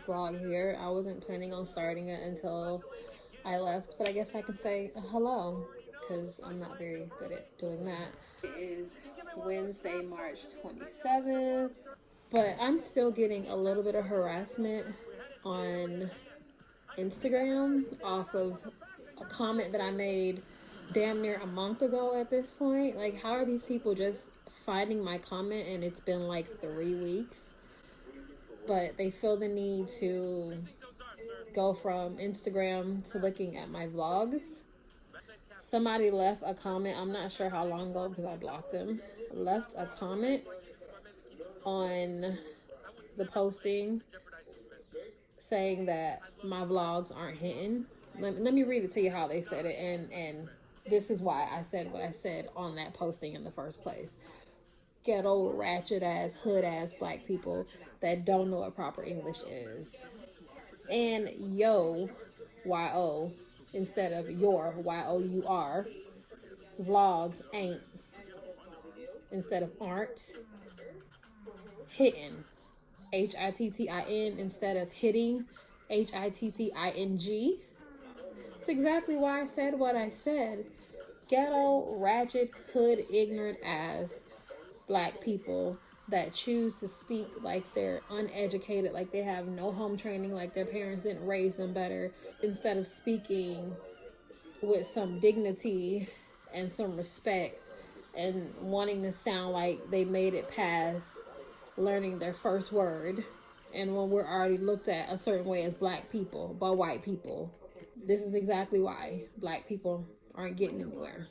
vlog here. I wasn't planning on starting it until I left, but I guess I could say hello because I'm not very good at doing that. It is Wednesday, March 27th, but I'm still getting a little bit of harassment on Instagram off of a comment that I made damn near a month ago at this point. Like, how are these people just finding my comment and it's been like 3 weeks? But they feel the need to go from Instagram to looking at my vlogs. Somebody left a comment, I'm not sure how long ago because I blocked them, left a comment on the posting saying that my vlogs aren't hitting. Let me read it to you how they said it, and this is why I said what I said on that posting in the first place. Ghetto, ratchet ass, hood ass black people that don't know what proper English is. And yo, Y-O, instead of your, Y-O-U-R. Vlogs ain't, instead of aren't. Hitting, H-I-T-T-I-N, instead of hitting, H-I-T-T-I-N-G. It's exactly why I said what I said. Ghetto, ratchet, hood, ignorant ass black people that choose to speak like they're uneducated, like they have no home training, like their parents didn't raise them better, instead of speaking with some dignity and some respect and wanting to sound like they made it past learning their first word. And when we're already looked at a certain way as black people by white people, this is exactly why black people aren't getting anywhere.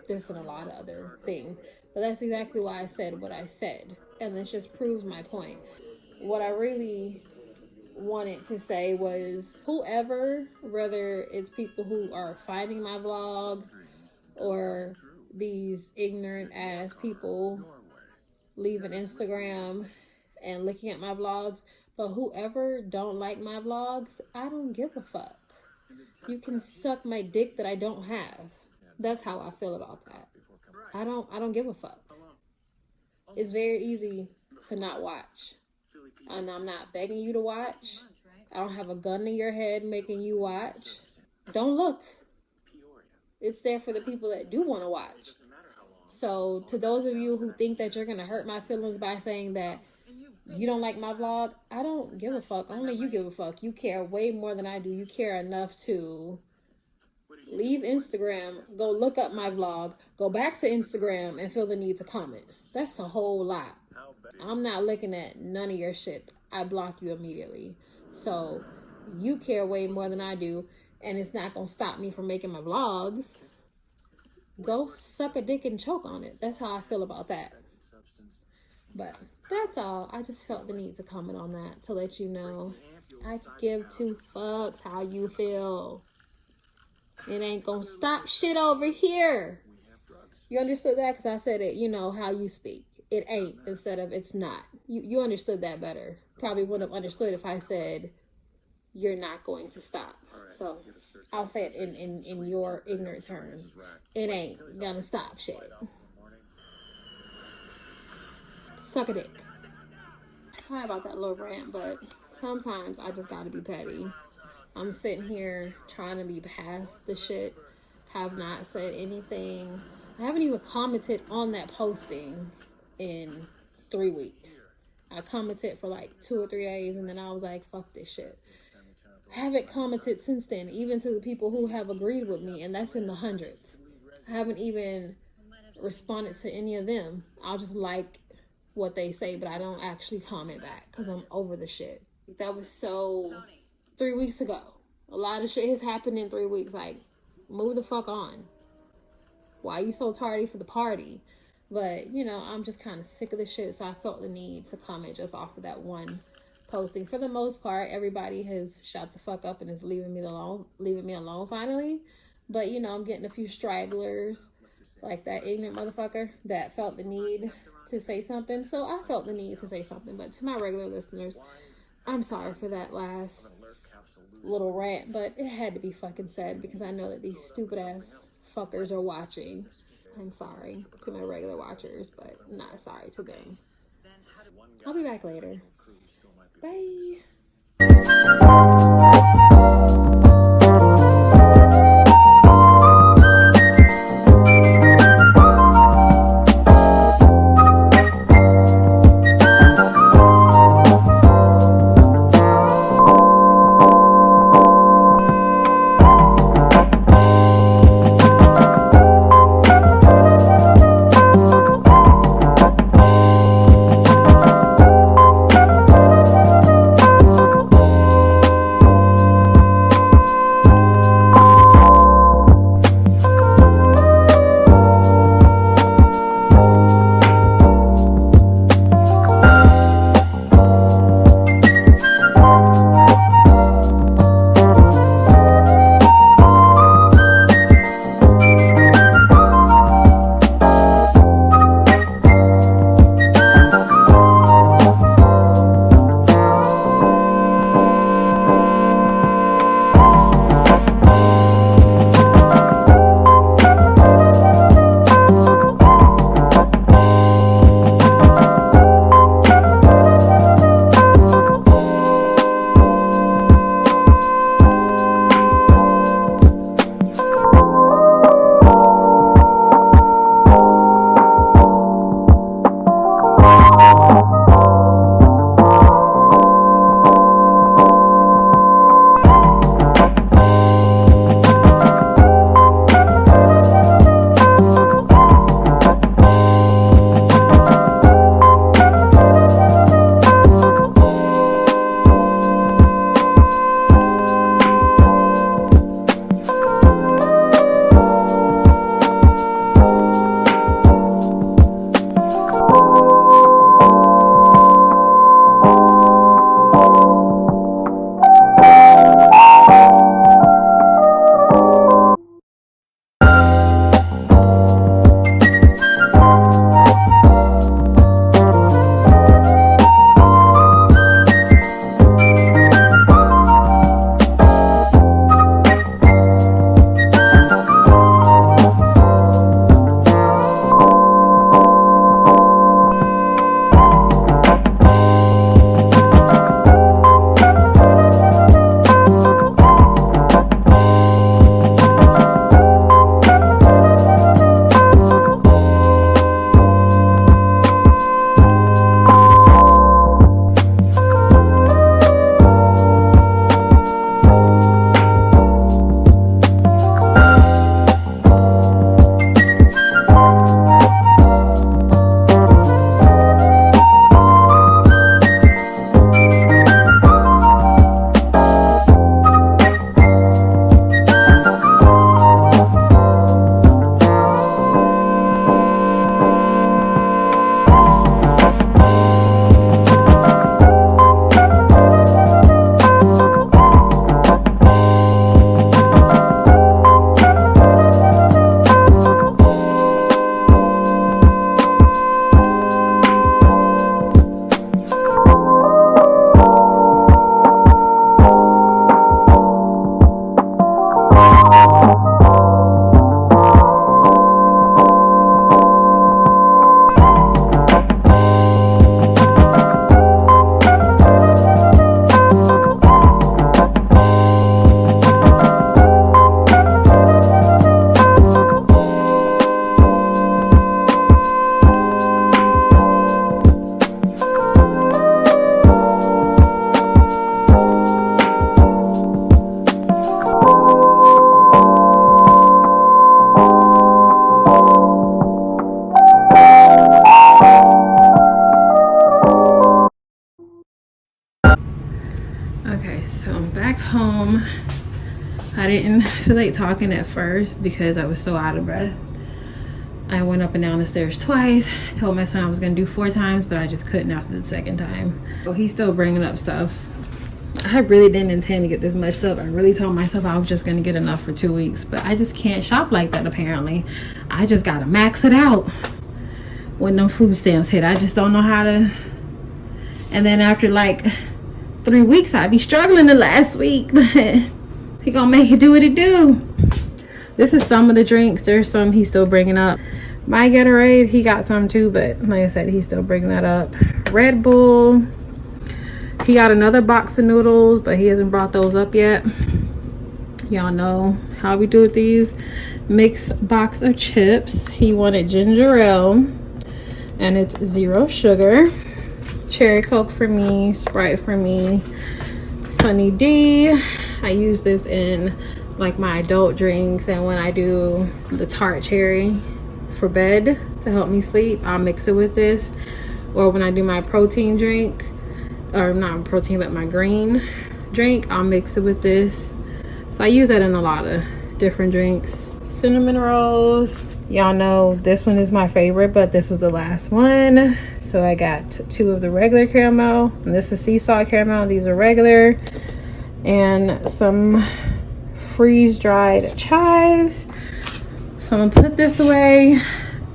This and a lot of other things. But that's exactly why I said what I said. And this just proves my point. What I really wanted to say was whoever, whether it's people who are finding my vlogs or these ignorant ass people leaving Instagram and looking at my vlogs, but whoever don't like my vlogs, I don't give a fuck. You can suck my dick that I don't have. That's how I feel about that. I don't give a fuck. It's very easy to not watch. And I'm not begging you to watch. I don't have a gun to your head making you watch. Don't look. It's there for the people that do want to watch. So to those of you who think that you're going to hurt my feelings by saying that you don't like my vlog, I don't give a fuck. Only you give a fuck. You care way more than I do. You care enough to leave Instagram, go look up my vlog, go back to Instagram and feel the need to comment. That's a whole lot. I'm not looking at none of your shit. I block you immediately. So you care way more than I do, and it's not going to stop me from making my vlogs. Go suck a dick and choke on it. That's how I feel about that. But that's all. I just felt the need to comment on that to let you know I give two fucks how you feel. It ain't gonna stop shit over here. You understood that? Because I said it, you know, how you speak. It ain't instead of it's not. You understood that better. Probably wouldn't have understood if I said you're not going to stop. So I'll say it in your ignorant terms. It ain't gonna stop shit. Suck a dick. Sorry about that little rant, but sometimes I just gotta be petty. I'm sitting here trying to be past the shit. Have not said anything. I haven't even commented on that posting in 3 weeks. I commented for like 2 or 3 days and then I was like, fuck this shit. I haven't commented since then, even to the people who have agreed with me, and that's in the hundreds. I haven't even responded to any of them. I'll just like what they say, but I don't actually comment back because I'm over the shit. That was so 3 weeks ago. A lot of shit has happened in 3 weeks. Like, move the fuck on. Why you so tardy for the party? But, you know, I'm just kind of sick of the shit, so I felt the need to comment just off of that one posting. For the most part, everybody has shut the fuck up and is leaving me alone finally. But, you know, I'm getting a few stragglers, like that ignorant motherfucker that felt the need to say something. So I felt the need to say something. But to my regular listeners, I'm sorry for that last little rant, but it had to be fucking said because I know that these stupid ass fuckers are watching. I'm sorry to my regular watchers, but not sorry to them. I'll be back later. Bye. home. I didn't feel like talking at first because I was so out of breath. I went up and down the stairs twice. I told my son I was gonna do 4 times, but I just couldn't after the second time. So he's still bringing up stuff. I really didn't intend to get this much stuff. I really told myself I was just gonna get enough for 2 weeks, but I just can't shop like that apparently. I just gotta max it out when them food stamps hit. I just don't know how to. And then after like 3 weeks, I'd be struggling the last week, but he gonna make it do what it do. This is some of the drinks. There's some he's still bringing up. My Gatorade, he got some too, but like I said, he's still bringing that up. Red Bull, He got another box of noodles, but he hasn't brought those up yet. Y'all know how we do with these mixed box of chips. He wanted ginger ale, and it's 0 sugar. Cherry Coke for me, Sprite for me, Sunny D. I use this in like my adult drinks, and when I do the tart cherry for bed to help me sleep, I'll mix it with this. Or when I do my protein drink, or not protein but my green drink, I'll mix it with this. So I use that in a lot of different drinks. Cinnamon rolls, y'all know this one is my favorite, but this was the last one, so I got 2 of the regular caramel, and this is sea salt caramel. These are regular, and some freeze-dried chives. So I'm gonna put this away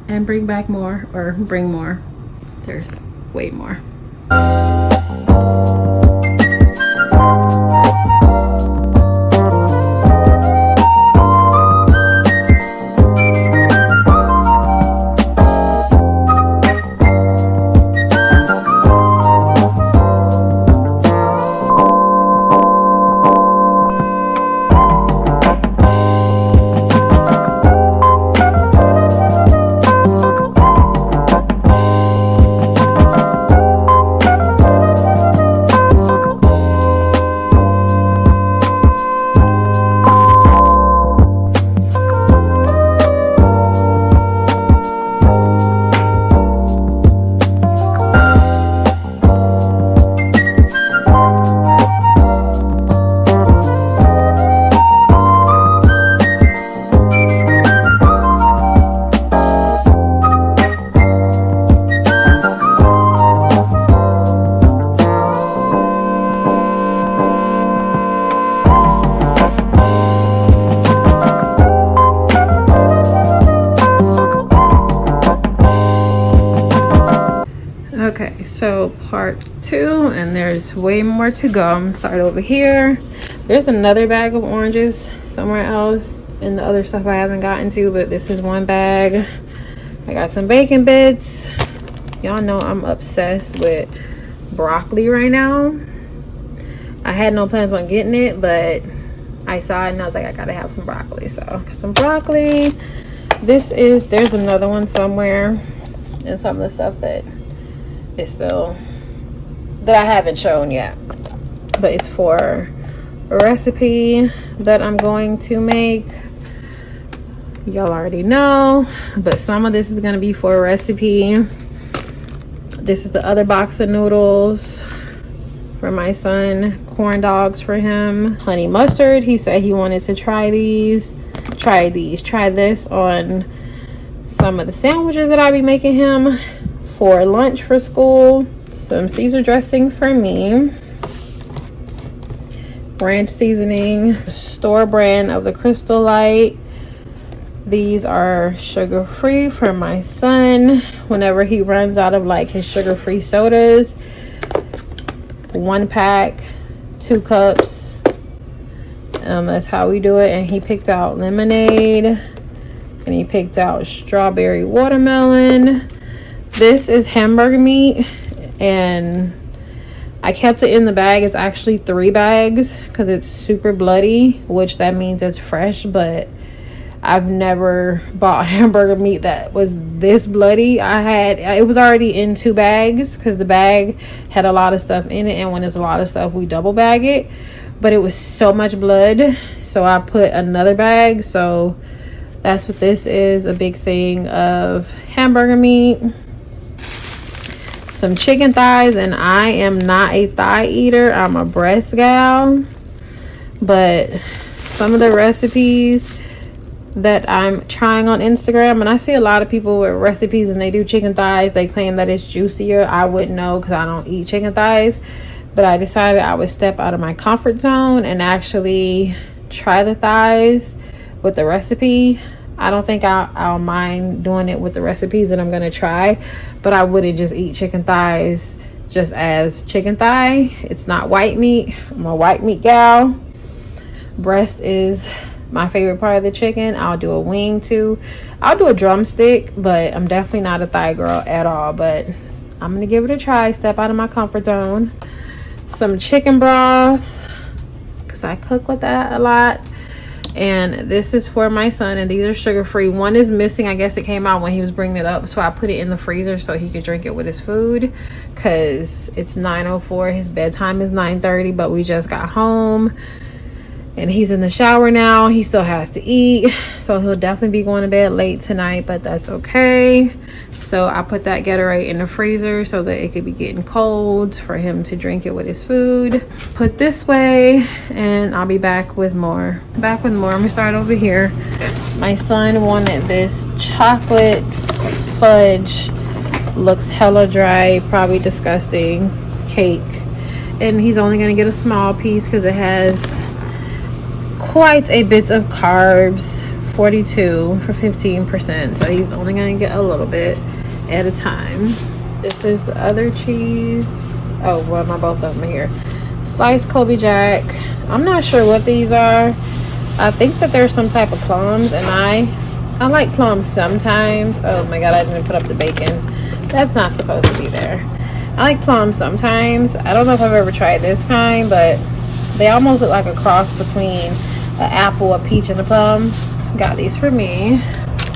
and bring back more, or bring more. There's way more. Okay, so part 2, and there's way more to go. I'm gonna start over here. There's another bag of oranges somewhere else and the other stuff I haven't gotten to, but this is one bag. I got some bacon bits. Y'all know I'm obsessed with broccoli right now. I had no plans on getting it, but I saw it and I was like, I gotta have some broccoli. So got some broccoli. There's another one somewhere, and some of the stuff that is still that I haven't shown yet, but it's for a recipe that I'm going to make. Y'all already know, but some of this is going to be for a recipe. This is the other box of noodles for my son, corn dogs for him, honey mustard. He said he wanted to try this on some of the sandwiches that I'll be making him for lunch for school. Some Caesar dressing for me, ranch seasoning, store brand of the Crystal Light. These are sugar free for my son whenever he runs out of like his sugar free sodas. 1 pack, 2 cups. That's how we do it. And he picked out lemonade, and he picked out strawberry watermelon. This is hamburger meat, and I kept it in the bag. It's actually 3 bags because it's super bloody, which that means it's fresh, but I've never bought hamburger meat that was this bloody. It was already in 2 bags because the bag had a lot of stuff in it, and when there's a lot of stuff we double bag it, but it was so much blood, so I put another bag. So that's what this is, a big thing of hamburger meat. Some chicken thighs, and I am not a thigh eater, I'm a breast gal, but some of the recipes that I'm trying on Instagram, and I see a lot of people with recipes and they do chicken thighs, they claim that it's juicier. I wouldn't know because I don't eat chicken thighs, but I decided I would step out of my comfort zone and actually try the thighs with the recipe. I don't think I'll mind doing it with the recipes that I'm going to try, but I wouldn't just eat chicken thighs just as chicken thigh. It's not white meat. I'm a white meat gal. Breast is my favorite part of the chicken. I'll do a wing too. I'll do a drumstick, but I'm definitely not a thigh girl at all, but I'm going to give it a try, step out of my comfort zone. some chicken broth because I cook with that a lot. And this is for my son, and these are sugar-free. One is missing. I guess it came out when he was bringing it up, so I put it in the freezer so he could drink it with his food, because it's 9:04. His bedtime is 9:30, but we just got home and he's in the shower now. He still has to eat, so he'll definitely be going to bed late tonight, but that's okay. So I put that Gatorade in the freezer so that it could be getting cold for him to drink it with his food. Put this way, and I'll be back with more. I'm gonna start over here. My son wanted this chocolate fudge, looks hella dry, probably disgusting, cake, and he's only gonna get a small piece because it has quite a bit of carbs, 42 for 15%, so he's only gonna get a little bit at a time. This is the other cheese. Oh, well, my both of them are here. Sliced Kobe Jack. I'm not sure what these are. I think that they're some type of plums, and I like plums sometimes. Oh my god, I didn't put up the bacon. That's not supposed to be there. I like plums sometimes. I don't know if I've ever tried this kind, but they almost look like a cross between an apple, a peach, and a plum. Got these for me.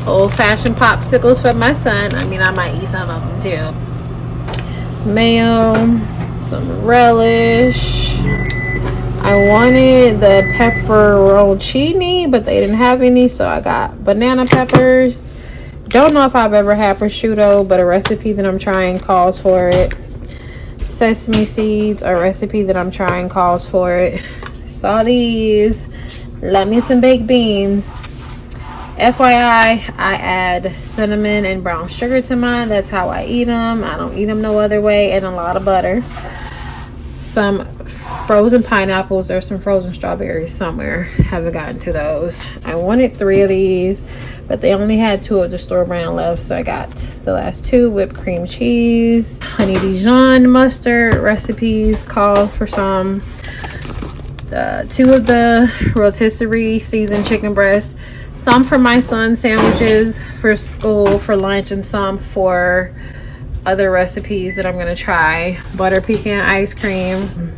Old-fashioned popsicles for my son. I mean, I might eat some of them too. Mayo, some relish. I wanted the pepperoncini, but they didn't have any, so I got banana peppers. Don't know if I've ever had prosciutto, but a recipe that I'm trying calls for it. Sesame seeds, a recipe that I'm trying calls for it. Saw these. Love me some baked beans. FYI, I add cinnamon and brown sugar to mine. That's how I eat them. I don't eat them no other way. And a lot of butter. Some frozen pineapples or some frozen strawberries somewhere. Haven't gotten to those. I wanted 3 of these, but they only had 2 of the store brand left, so I got the last 2. Whipped cream cheese, honey Dijon mustard recipes call for some. 2 of the rotisserie seasoned chicken breasts, some for my son's sandwiches for school for lunch, and some for other recipes that I'm going to try. Butter pecan ice cream.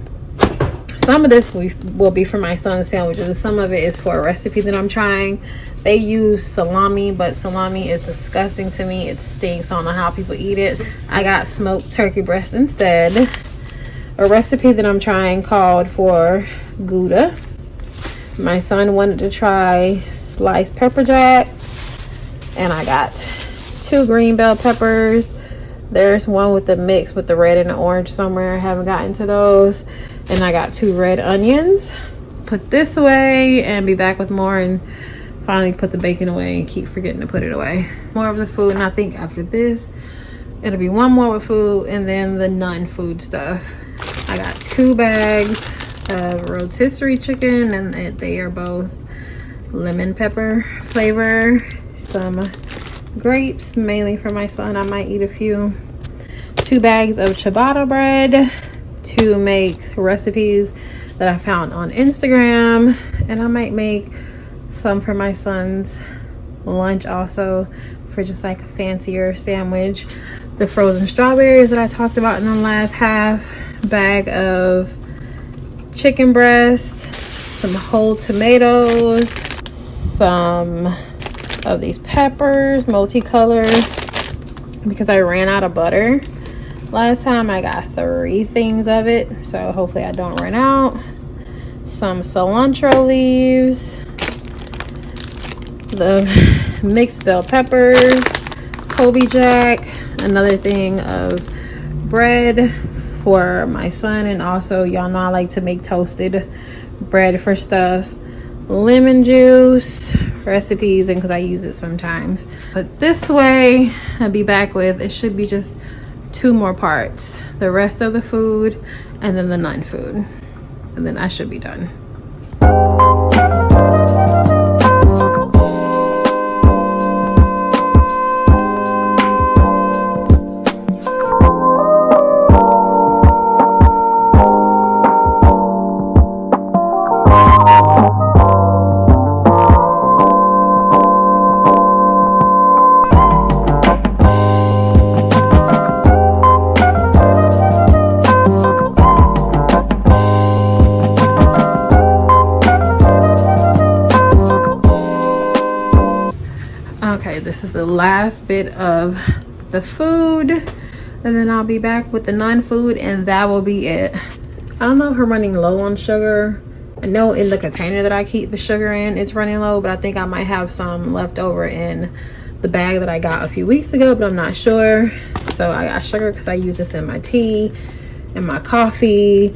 Some of this will be for my son's sandwiches, and some of it is for a recipe that I'm trying. They use salami, but salami is disgusting to me. It stinks. I don't know how people eat it. I got smoked turkey breast instead. A recipe that I'm trying called for Gouda. My son wanted to try sliced pepper jack, and I got 2 green bell peppers. There's one with the mix with the red and the orange somewhere. I haven't gotten to those. And I got 2 red onions. Put this away and be back with more, and finally put the bacon away and keep forgetting to put it away. More of the food, and I think after this it'll be one more with food and then the non-food stuff. I got 2 bags of rotisserie chicken, and they are both lemon pepper flavor. Some grapes, mainly for my son. I might eat a few. 2 bags of ciabatta bread to make recipes that I found on Instagram, and I might make some for my son's lunch also, for just like a fancier sandwich. The frozen strawberries that I talked about in the last half. Bag of chicken breast, some whole tomatoes, some of these peppers, multicolored, because I ran out of butter last time. I got 3 things of it, so hopefully I don't run out. Some cilantro leaves, the mixed bell peppers, Kobe Jack, another thing of bread for my son, and also y'all know I like to make toasted bread for stuff. Lemon juice recipes, and because I use it sometimes. But this way I'll be back with, it should be just 2 more parts, the rest of the food and then the non-food, and then I should be done. this is the last bit of the food, and then I'll be back with the non-food, and that will be it. I don't know if I'm running low on sugar. I know in the container that I keep the sugar in, it's running low, but I think I might have some left over in the bag that I got a few weeks ago, but I'm not sure. So I got sugar because I use this in my tea, in my coffee,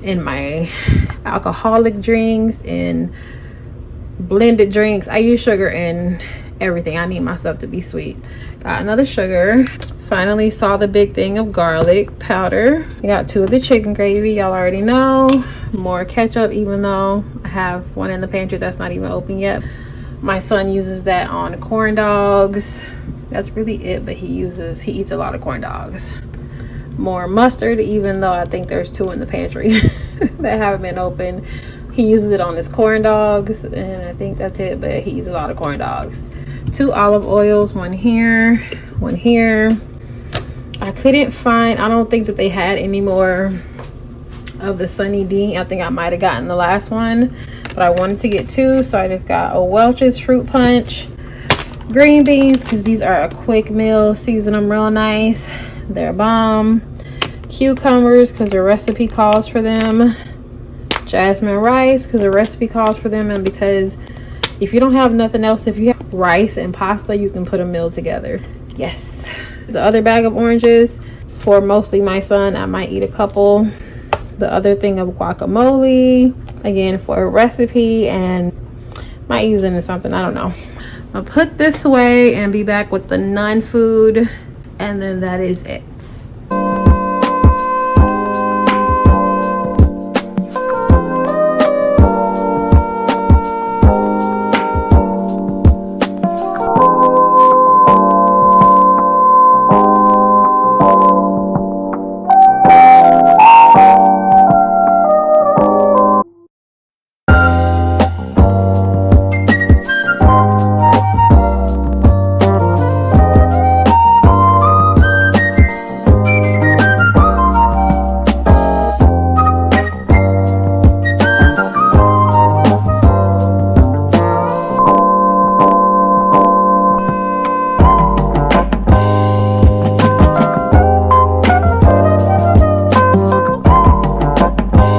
in my alcoholic drinks, in blended drinks. I use sugar in everything. I need my stuff to be sweet. Got another sugar. Finally saw the big thing of garlic powder. I got 2 of the chicken gravy, y'all already know. More ketchup, even though I have one in the pantry that's not even open yet. My son uses that on corn dogs. That's really it, but he eats a lot of corn dogs. More mustard, even though I think there's 2 in the pantry that haven't been opened. He uses it on his corn dogs, and I think that's it, but he eats a lot of corn dogs. 2 olive oils, one here, one here. I couldn't find, I don't think that they had any more of the Sunny D. I think I might have gotten the last one, but I wanted to get 2, so I just got a Welch's Fruit Punch. Green beans, because these are a quick meal. Season them real nice. They're bomb. Cucumbers, because the recipe calls for them. Jasmine rice, because the recipe calls for them, and because if you don't have nothing else, if you have rice and pasta, you can put a meal together. Yes. The other bag of oranges for mostly my son. I might eat a couple. The other thing of guacamole, again for a recipe, and might use it in something, I don't know. I'll put this away and be back with the non-food, and then that is it.